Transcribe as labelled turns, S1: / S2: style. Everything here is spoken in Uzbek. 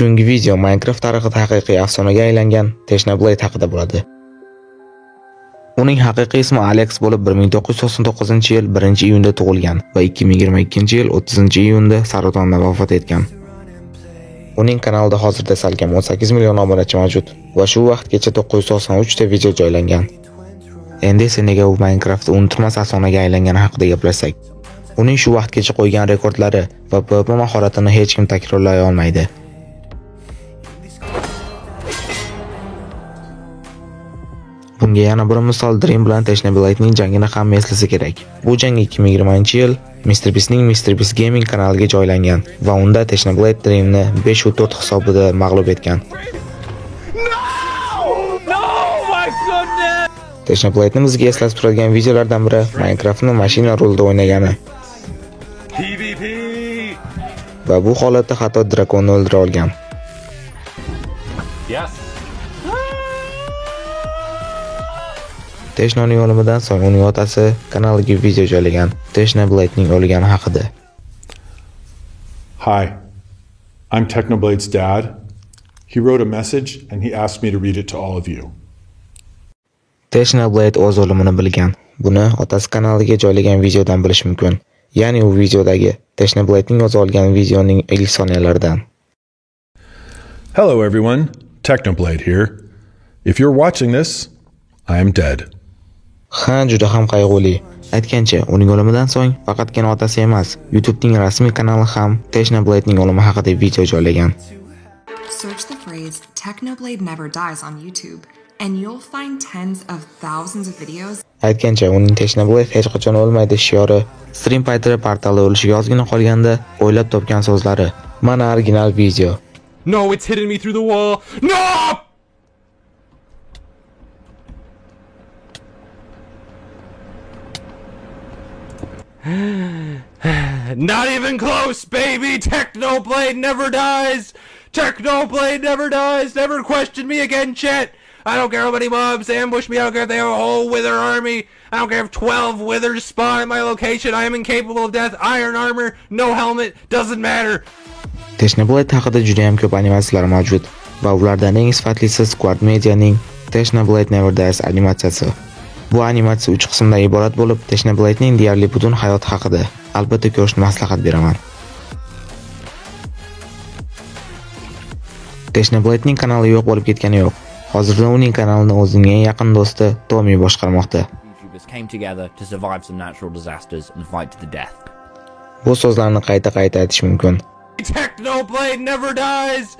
S1: Bugungi video Minecraft tarixida haqiqiy afsonaga aylangan Technoblade haqida bo'ladi. Uning haqiqiy ismi Alex bo'lib 1999-yil 1-iyunda tug'ilgan va 2022-yil 30-iyunda saratondan vafot etgan. Uning kanalida hozirda salkam 18 million obunachi mavjud va shu vaqtgacha 993 ta video joylangan. Endi esa nega u Minecraft unutilmas afsonaga aylangani haqida gaplashsak. Uning shu vaqtgacha qo'ygan rekordlari va PvP mahoratini hech kim takrorlay olmaydi. Bunga yana bir misol Dream bilan Technoblade'ning jangini ham eslasa kerak. Bu jang 2020-yil MrBeast'ning MrBeast Gaming kanaliga joylangan va unda Technoblade Dreamni 5-4 hisobida mag'lub etgan. Technoblade'ni bizga eslatib turadigan videolardan biri Minecraft'ni mashina rolida o'ynagani. Va bu holatda hatto drakonni o'ldira olgan. Technoning o'limidan so'ng uning otasi kanaliga video joylagan Technoblade'ning o'lgani haqida.
S2: Hi, I'm Technoblade's dad. He wrote a message and he asked me to read it to all of you.
S1: Technoblade o'z o'limini bilgan. Buni otasi kanaliga joylagan videodan bilish mumkin. Ya'ni u videodagi Technoblade'ning o'zi olgan videoning ilk soniyalaridan.
S2: Hello everyone, Technoblade here. If you're watching this, I am dead.
S1: Juda ham qayg'uli. Aytgancha, uning o'limidan so'ng faqatgina otasi emas, YouTubening rasmiy kanali ham Technoblade'ning o'limi haqida video joylagan.
S3: Search the phrase Technoblade never dies on YouTube and you'll find tens of thousands of videos.
S1: Aytgancha, uning Technoblade hech qachon o'lmaydi shiori Stream Fighter portali o'lishiga ozgina qolganda o'ylab topgan so'zlari. Mana original video.
S4: No, it's hitting me through the wall. No! Not even close, baby! Technoblade never dies! Technoblade never dies! Never question me again, chat! I don't care how many mobs ambush me, I don't care if they have a whole wither army, I don't care if 12 withers spawn at my location, I am incapable of death, iron armor, no helmet, doesn't matter!
S1: Technoblade haqida juda ham ko'p animatsiyalar mavjud va ulardan eng sifatlisi Squad Medianing Technoblade Never Dies animatsiyasi. Bu animatsiya 3 qismdan iborat bo'lib, Technoblade'ning deyarli butun hayoti haqida albatta ko'rishni maslahat beraman. Technoblade'ning kanali yo'q bo'lib ketgani yo'q. Hozirda uning kanalini o'zining eng yaqin do'sti Tommy boshqarmoqda. Bu so'zlarni qayta aytish mumkin.
S4: Technoblade never dies!